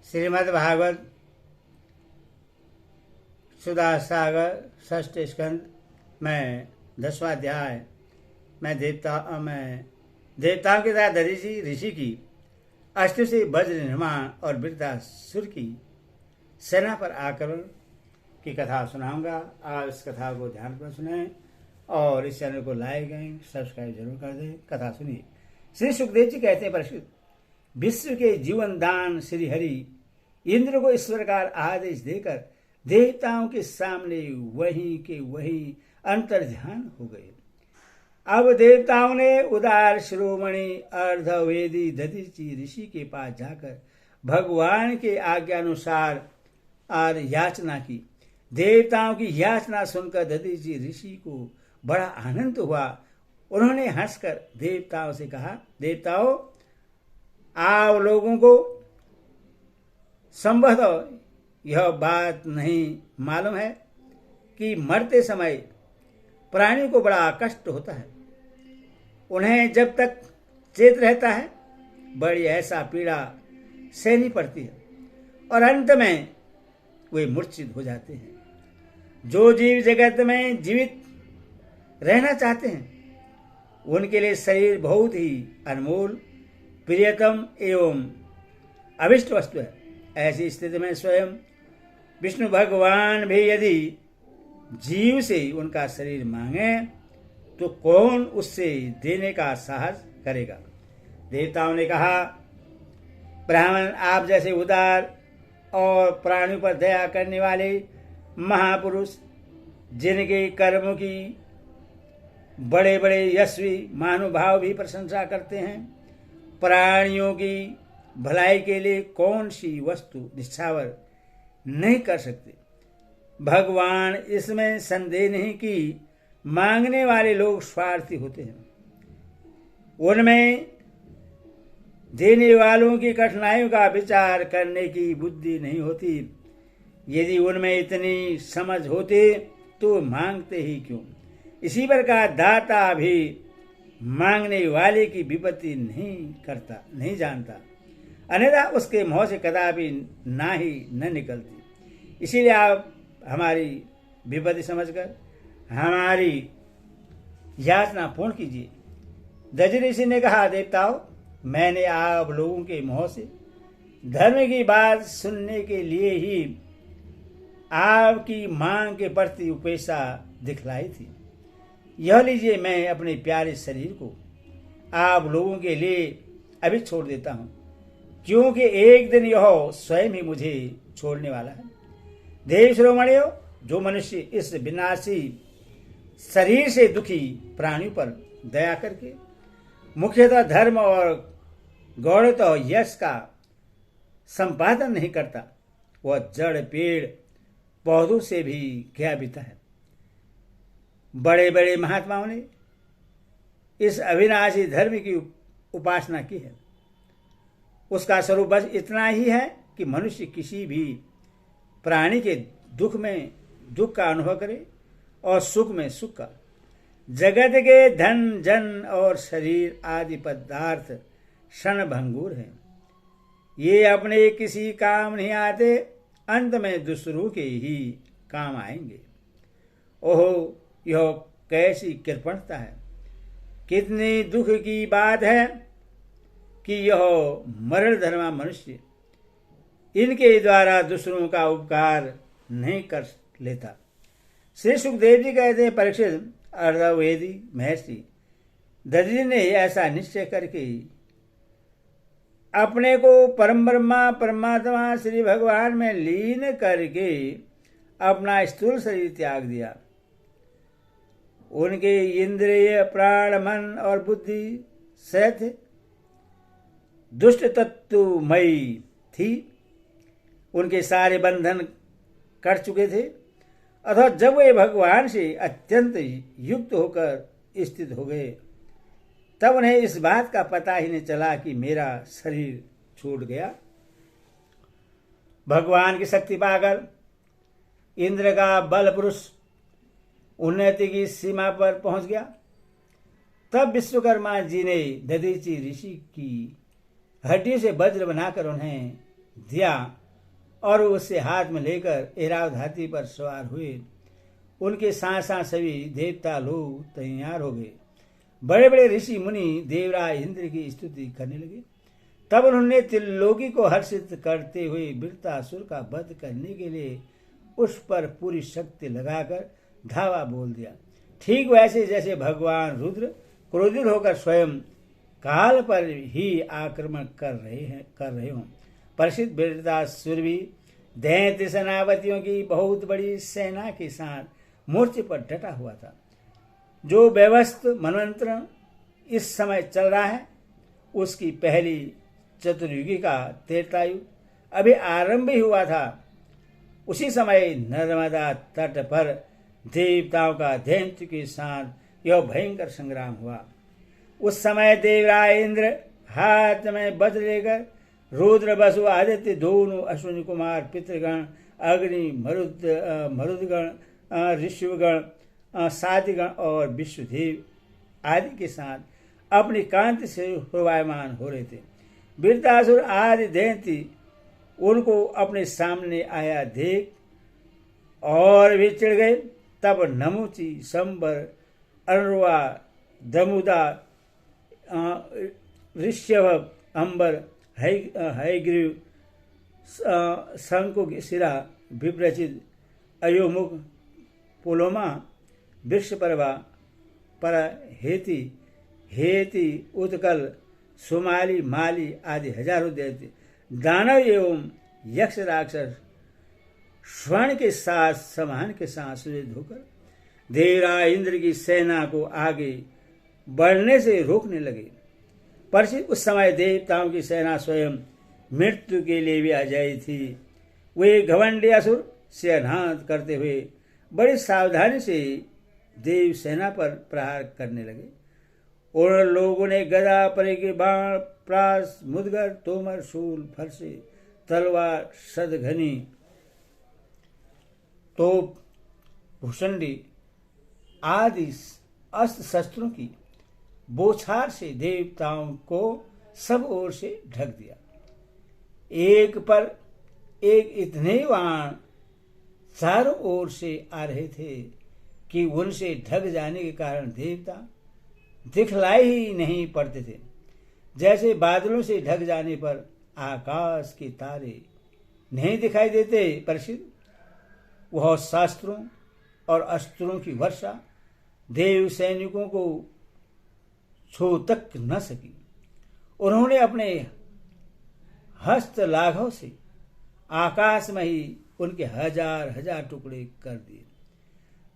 श्रीमद् भागवत सुधा सागर षष्ठ स्कंद में 10वां अध्याय में देवताओं के साथ दधीचि ऋषि की अष्ट से वज्र निर्माण और वृद्धासुर की सेना पर आक्रमण की कथा सुनाऊंगा। आप इस कथा को ध्यानपूर्वक सुने और इस चैनल को लाइक एंड सब्सक्राइब जरूर कर दें। कथा सुनिए। श्री सुखदेव जी कहते हैं, परीक्षित, विश्व के जीवन दान श्री हरि इंद्र को इस प्रकार आदेश देकर देवताओं के सामने वहीं के वहीं अंतर ध्यान हो गए। अब देवताओं ने उदार शिरोमणि अर्धवेदी दधीचि ऋषि के पास जाकर भगवान के आज्ञानुसार याचना की। देवताओं की याचना सुनकर दधीचि ऋषि को बड़ा आनंद हुआ। उन्होंने हंसकर देवताओं से कहा, देवताओं, आप लोगों को संभवतः यह बात नहीं मालूम है कि मरते समय प्राणी को बड़ा कष्ट होता है। उन्हें जब तक चेत रहता है बड़ी ऐसा पीड़ा सहनी पड़ती है और अंत में वे मूर्छित हो जाते हैं। जो जीव जगत में जीवित रहना चाहते हैं उनके लिए शरीर बहुत ही अनमोल, प्रियतम एवं अभिष्ट वस्तु है। ऐसी स्थिति में स्वयं विष्णु भगवान भी यदि जीव से उनका शरीर मांगे तो कौन उससे देने का साहस करेगा। देवताओं ने कहा, ब्राह्मण, आप जैसे उदार और प्राणियों पर दया करने वाले महापुरुष, जिनके कर्मों की बड़े बड़े यशस्वी महानुभाव भी प्रशंसा करते हैं, प्राणियों की भलाई के लिए कौन सी वस्तु निछावर नहीं कर सकते। भगवान इसमें संदेह नहीं कि मांगने वाले लोग स्वार्थी होते हैं। उनमें देने वालों की कठिनाइयों का विचार करने की बुद्धि नहीं होती। यदि उनमें इतनी समझ होती तो मांगते ही क्यों। इसी प्रकार दाता भी मांगने वाले की विपत्ति नहीं जानता, अन्यथा उसके मुंह से कदापि ना ही न निकलती। इसीलिए आप हमारी विपत्ति समझकर हमारी याचना पूर्ण कीजिए। दधीचि ऋषि ने कहा, देवताओं, मैंने आप लोगों के मुंह से धर्म की बात सुनने के लिए ही आपकी मांग के प्रति उपेक्षा दिखलाई थी। यह लीजिए, मैं अपने प्यारे शरीर को आप लोगों के लिए अभी छोड़ देता हूं, क्योंकि एक दिन यह स्वयं ही मुझे छोड़ने वाला है। देव शिरोमणियों, जो मनुष्य इस विनाशी शरीर से दुखी प्राणियों पर दया करके मुख्यतः धर्म और गौरवतः यश का संपादन नहीं करता, वह जड़ पेड़ पौधों से भी गया बीता है। बड़े बड़े महात्माओं ने इस अविनाशी धर्म की उपासना की है। उसका स्वरूप बस इतना ही है कि मनुष्य किसी भी प्राणी के दुख में दुख का अनुभव करे और सुख में सुख का। जगत के धन जन और शरीर आदि पदार्थ क्षणभंगुर हैं। ये अपने किसी काम नहीं आते, अंत में दूसरों के ही काम आएंगे। ओहो, यह कैसी कृपणता है। कितनी दुख की बात है कि यह मरण धर्मा मनुष्य इनके द्वारा दूसरों का उपकार नहीं कर लेता। श्री सुखदेव जी कहते हैं, परीक्षित, अर्धवेदी महर्षि दधीचि ने ऐसा निश्चय करके अपने को परम ब्रह्मा परमात्मा श्री भगवान में लीन करके अपना स्थूल शरीर त्याग दिया। उनके इंद्रिय, प्राण, मन और बुद्धि सहज दुष्ट तत्वमयी थी। उनके सारे बंधन कट चुके थे। अथवा जब वे भगवान से अत्यंत युक्त होकर स्थित हो गए, तब उन्हें इस बात का पता ही नहीं चला कि मेरा शरीर छूट गया। भगवान की शक्ति पाकर इंद्र का बल पुरुष उन्नति की सीमा पर पहुंच गया। तब विश्वकर्मा जी ने दधीचि ऋषि की हड्डी से वज्र बनाकर उन्हें दिया और उससे हाथ में लेकर ऐरावत हाथी पर सवार हुए। उनके साथ साथ सभी देवता लोग तैयार हो गए। बड़े बड़े ऋषि मुनि देवराज इंद्र की स्तुति करने लगे। तब उन्होंने त्रिलोकी को हर्षित करते हुए वृत्रासुर का वध करने के लिए उस पर पूरी शक्ति लगाकर धावा बोल दिया। ठीक वैसे जैसे भगवान रुद्र क्रोधित होकर स्वयं काल पर ही आक्रमण कर रहे हों। प्रसिद्ध वृत्रासुर भी दैत्य सेनापतियों की बहुत बड़ी सेना के साथ मोर्चे पर डटा हुआ था। जो व्यवस्थित मनवंतर इस समय चल रहा है, उसकी पहली चतुर्युगी का त्रेतायुग अभी आरंभ ही हुआ था। उसी समय नर्मदा तट पर देवताओं का दैत्य के साथ यह भयंकर संग्राम हुआ। उस समय देवराज इंद्र हाथ में वज्र लेकर रुद्र वसु आदित्य दोनों अश्विनी कुमार पितृगण अग्नि मरुदगण ऋषिगण साधिगण और विश्वदेव आदि के साथ अपनी कांति से शोभायमान हो रहे थे। वृत्रासुर आदि दैत्य उनको अपने सामने आया देख और भी चिढ़ गए। तब नमुची संबर अनरुआ दमुदा ऋष्यव अंबर हयग्रीव शंकुशिरा विप्रचित अयोमुख पुलोमा वृक्षपर्वा पर हेति उत्कल सुमाली माली आदि हजारों दैत्य दानव एवं यक्ष राक्षस स्वर्ण के साथ समान के साथ सुयोजित होकर देवराज इंद्र की सेना को आगे बढ़ने से रोकने लगे। परंतु उस समय देवताओं की सेना स्वयं मृत्यु के लिए भी अजय थी। वे घमंडी असुर से अनाहत करते हुए बड़ी सावधानी से देव सेना पर प्रहार करने लगे। उन लोगों ने गदा परिघ बाण प्रास मुदगर तोमर शूल फरसे तलवार सदघनी तोप भूषंडी आदि अस्त्र शस्त्रों की बौछार से देवताओं को सब ओर से ढक दिया। एक पर एक इतने बाण चारों ओर से आ रहे थे कि उनसे ढक जाने के कारण देवता दिखलाई ही नहीं पड़ते थे। जैसे बादलों से ढक जाने पर आकाश के तारे नहीं दिखाई देते, परिचित वह शास्त्रों और अस्त्रों की वर्षा देव सैनिकों को छू तक न सकी। उन्होंने अपने हस्त लाघव से आकाश में ही उनके हजार हजार टुकड़े कर दिए।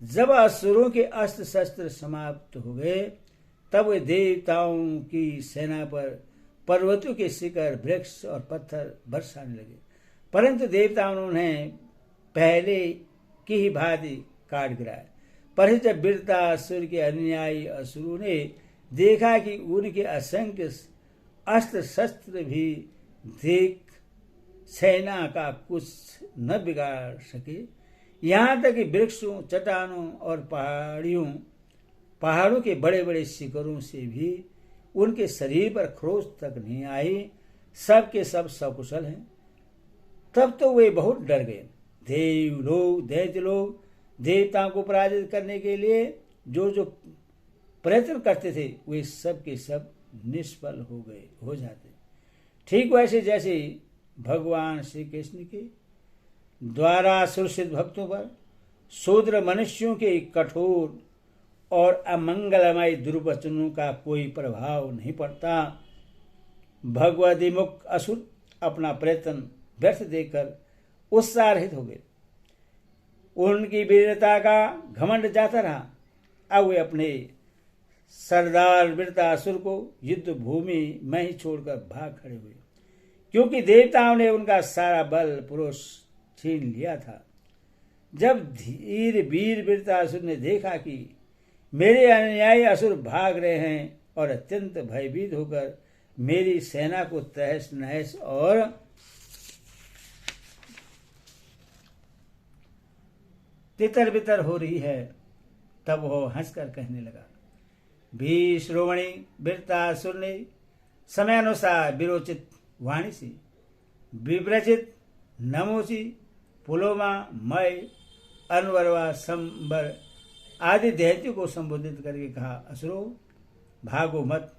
जब असुरों के अस्त्र शस्त्र समाप्त हो गए, तब वे देवताओं की सेना पर पर्वतों के शिखर वृक्ष और पत्थर बरसाने लगे। परंतु देवताओं ने उन्हें पहले की ही भांति काट गिराया। पर जब वृत्रासुर के अनुयायी असुरों ने देखा कि उनके असंख्य अस्त्र शस्त्र भी देख सेना का कुछ न बिगाड़ सके, यहाँ तक कि वृक्षों चट्टानों और पहाड़ों के बड़े बड़े शिखरों से भी उनके शरीर पर खरोच तक नहीं आई, सब के सब सकुशल हैं। तब तो वे बहुत डर गए। देव लोग दैत्य लोग देवताओं को पराजित करने के लिए जो जो प्रयत्न करते थे, वे सब के सब निष्फल हो जाते। ठीक वैसे जैसे भगवान श्री कृष्ण के द्वारा सुरक्षित भक्तों पर शूद्र मनुष्यों के कठोर और अमंगलमय दुर्वचनों का कोई प्रभाव नहीं पड़ता। भगवदीमुख असुर अपना प्रयत्न व्यर्थ देकर उत्साह रहित हो गए। उनकी वीरता का घमंड जाता रहा। अब वे अपने सरदार वृत्रासुर को युद्ध भूमि में ही छोड़कर भाग खड़े हुए, क्योंकि देवताओं ने उनका सारा बल पुरुष छीन लिया था। जब धीर वीर वृत्रासुर ने देखा कि मेरे अनुयायी असुर भाग रहे हैं और अत्यंत भयभीत होकर मेरी सेना को तहस नहस और तितर बितर हो रही है, तब वह हंसकर कहने लगा। भी श्रोमणी वृत्रासुर ने समयानुसार विरोचित वाणी से विव्रचित, नमोसी, पुलोमा, मय, अनवरवा, संबर आदि दैत्यों को संबोधित करके कहा, असुरो भागो मत,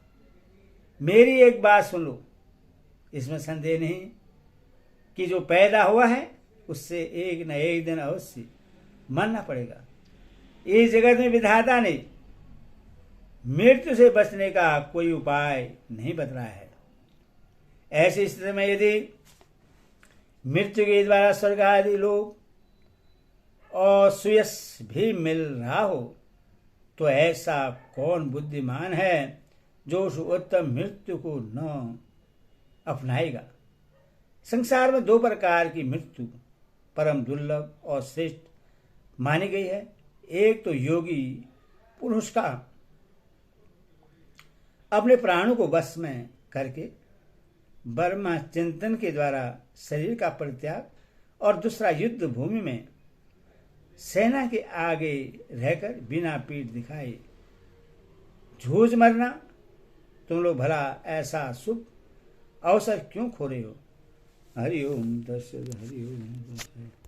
मेरी एक बात सुन लो। इसमें संदेह नहीं कि जो पैदा हुआ है उससे एक न एक दिन अवश्य मरना पड़ेगा। इस जगत में विधाता ने मृत्यु से बचने का कोई उपाय नहीं बतलाया है। ऐसी स्थिति में यदि मृत्यु के द्वारा स्वर्ग आदि लोग और सुयश भी मिल रहा हो तो ऐसा कौन बुद्धिमान है जो उस उत्तम मृत्यु को न अपनाएगा। संसार में दो प्रकार की मृत्यु परम दुर्लभ और श्रेष्ठ मानी गई है। एक तो योगी पुरुष का अपने प्राणों को वश में करके ब्रह्म चिंतन के द्वारा शरीर का परित्याग, और दूसरा युद्ध भूमि में सेना के आगे रहकर बिना पीठ दिखाए झूझ मरना। तुम लोग भला ऐसा शुभ अवसर क्यों खो रहे हो। हरि ओम तत्सत, हरि ओम तत्सत।